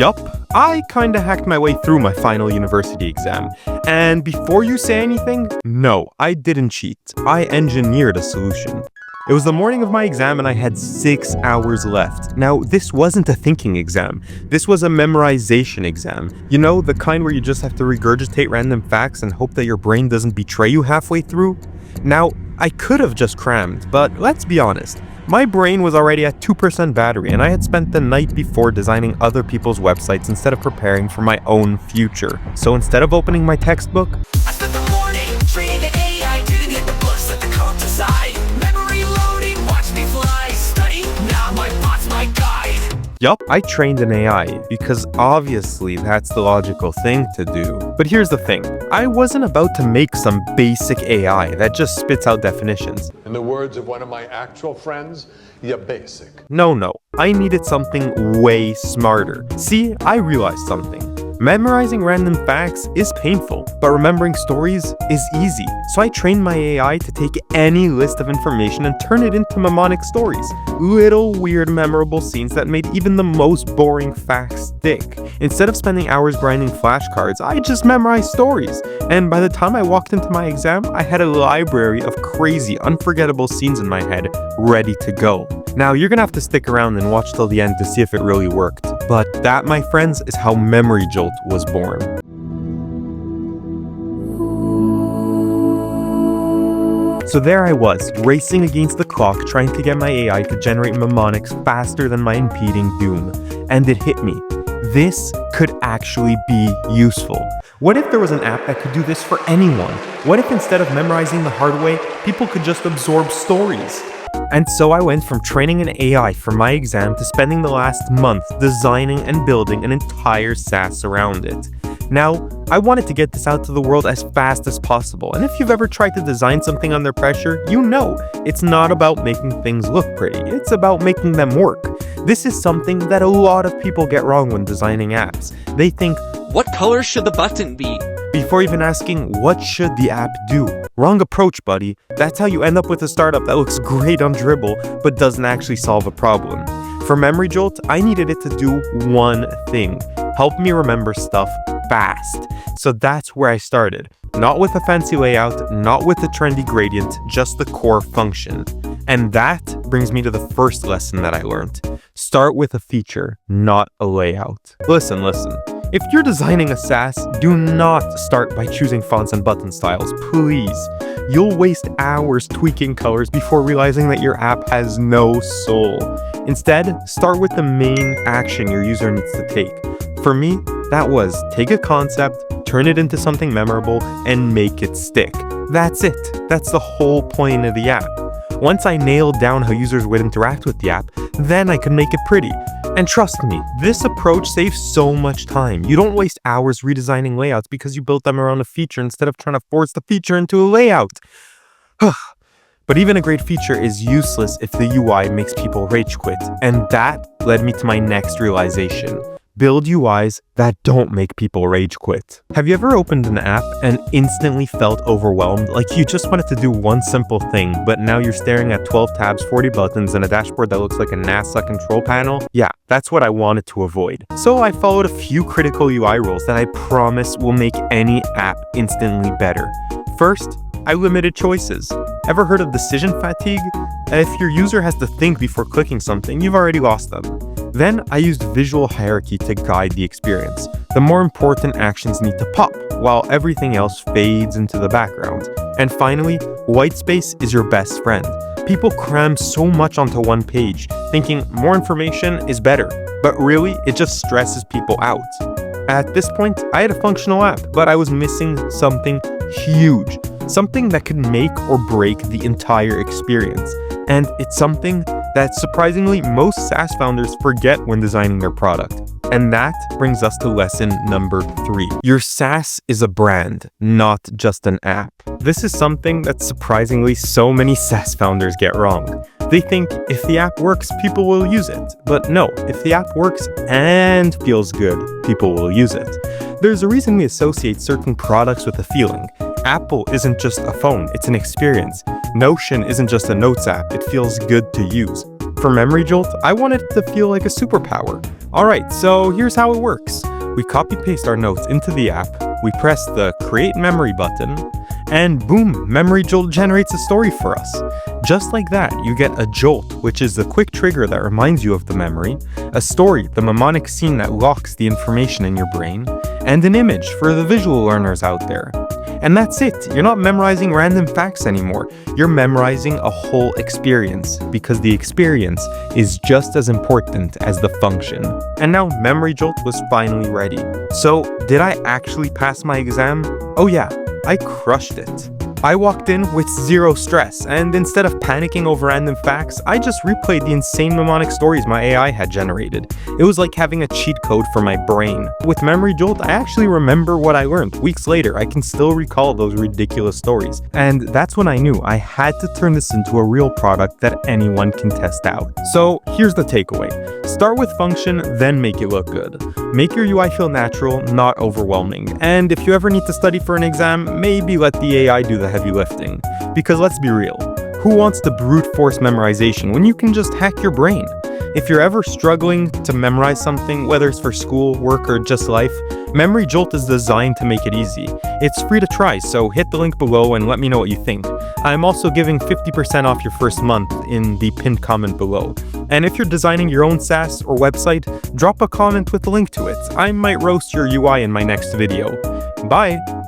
Yup, I kinda hacked my way through my final university exam. And before you say anything, no, I didn't cheat. I engineered a solution. It was the morning of my exam and I had 6 hours left. Now, this wasn't a thinking exam. This was a memorization exam. You know, the kind where you just have to regurgitate random facts and hope that your brain doesn't betray you halfway through. Now, I could have just crammed, but let's be honest. My brain was already at 2% battery and I had spent the night before designing other people's websites instead of preparing for my own future. So instead of opening my textbook, I spent the morning training the AI, didn't hit the bus at the code design. Memory loading, watch me fly, study, now my bot's my guide. yup, I trained an AI because obviously that's the logical thing to do. But here's the thing, I wasn't about to make some basic AI that just spits out definitions. In the words of one of my actual friends, you're basic. No, I needed something way smarter. See, I realized something. Memorizing random facts is painful, but remembering stories is easy. So I trained my AI to take any list of information and turn it into mnemonic stories. Little weird memorable scenes that made even the most boring facts stick. Instead of spending hours grinding flashcards, I just memorized stories. And by the time I walked into my exam, I had a library of crazy, unforgettable scenes in my head ready to go. Now, you're gonna have to stick around and watch till the end to see if it really worked. But that, my friends, is how Memory Jolt was born. So there I was, racing against the clock, trying to get my AI to generate mnemonics faster than my impeding doom. And it hit me. This could actually be useful. What if there was an app that could do this for anyone? What if instead of memorizing the hard way, people could just absorb stories? And so I went from training an AI for my exam to spending the last month designing and building an entire SaaS around it. Now, I wanted to get this out to the world as fast as possible, and if you've ever tried to design something under pressure, you know it's not about making things look pretty, it's about making them work. This is something that a lot of people get wrong when designing apps. They think, what color should the button be? Before even asking, what should the app do? Wrong approach, buddy. That's how you end up with a startup that looks great on Dribbble, but doesn't actually solve a problem. For Memory Jolt, I needed it to do one thing: help me remember stuff fast. So that's where I started. Not with a fancy layout, not with a trendy gradient, just the core function. And that brings me to the first lesson that I learned. Start with a feature, not a layout. Listen. If you're designing a SaaS, do not start by choosing fonts and button styles, please. You'll waste hours tweaking colors before realizing that your app has no soul. Instead, start with the main action your user needs to take. For me, that was take a concept, turn it into something memorable, and make it stick. That's it. That's the whole point of the app. Once I nailed down how users would interact with the app, then I could make it pretty. And trust me, this approach saves so much time. You don't waste hours redesigning layouts because you built them around a feature instead of trying to force the feature into a layout. But even a great feature is useless if the UI makes people rage quit. And that led me to my next realization. Build UIs that don't make people rage quit. Have you ever opened an app and instantly felt overwhelmed? Like you just wanted to do one simple thing, but now you're staring at 12 tabs, 40 buttons, and a dashboard that looks like a NASA control panel? Yeah, that's what I wanted to avoid. So I followed a few critical UI rules that I promise will make any app instantly better. First, I limited choices. Ever heard of decision fatigue? If your user has to think before clicking something, you've already lost them. Then I used visual hierarchy to guide the experience. The more important actions need to pop, while everything else fades into the background. And finally, white space is your best friend. People cram so much onto one page, thinking more information is better, but really, it just stresses people out. At this point, I had a functional app, but I was missing something huge. Something that could make or break the entire experience. And it's something that surprisingly most SaaS founders forget when designing their product. And that brings us to lesson number 3. Your SaaS is a brand, not just an app. This is something that surprisingly so many SaaS founders get wrong. They think if the app works, people will use it. But no, if the app works and feels good, people will use it. There's a reason we associate certain products with a feeling. Apple isn't just a phone, it's an experience. Notion isn't just a notes app, it feels good to use. For Memory Jolt, I wanted it to feel like a superpower. Alright, so here's how it works. We copy-paste our notes into the app, we press the Create Memory button, and boom, Memory Jolt generates a story for us. Just like that, you get a jolt, which is the quick trigger that reminds you of the memory, a story, the mnemonic scene that locks the information in your brain, and an image for the visual learners out there. And that's it. You're not memorizing random facts anymore. You're memorizing a whole experience, because the experience is just as important as the function. And now Memory Jolt was finally ready. So, did I actually pass my exam? Oh yeah, I crushed it. I walked in with zero stress, and instead of panicking over random facts, I just replayed the insane mnemonic stories my AI had generated. It was like having a cheat code for my brain. With Memory Jolt, I actually remember what I learned. Weeks later, I can still recall those ridiculous stories. And that's when I knew I had to turn this into a real product that anyone can test out. So here's the takeaway. Start with function, then make it look good. Make your UI feel natural, not overwhelming. And if you ever need to study for an exam, maybe let the AI do the heavy lifting. Because let's be real, who wants to brute force memorization when you can just hack your brain? If you're ever struggling to memorize something, whether it's for school, work, or just life, Memory Jolt is designed to make it easy. It's free to try, so hit the link below and let me know what you think. I'm also giving 50% off your first month in the pinned comment below. And if you're designing your own SaaS or website, drop a comment with a link to it. I might roast your UI in my next video. Bye!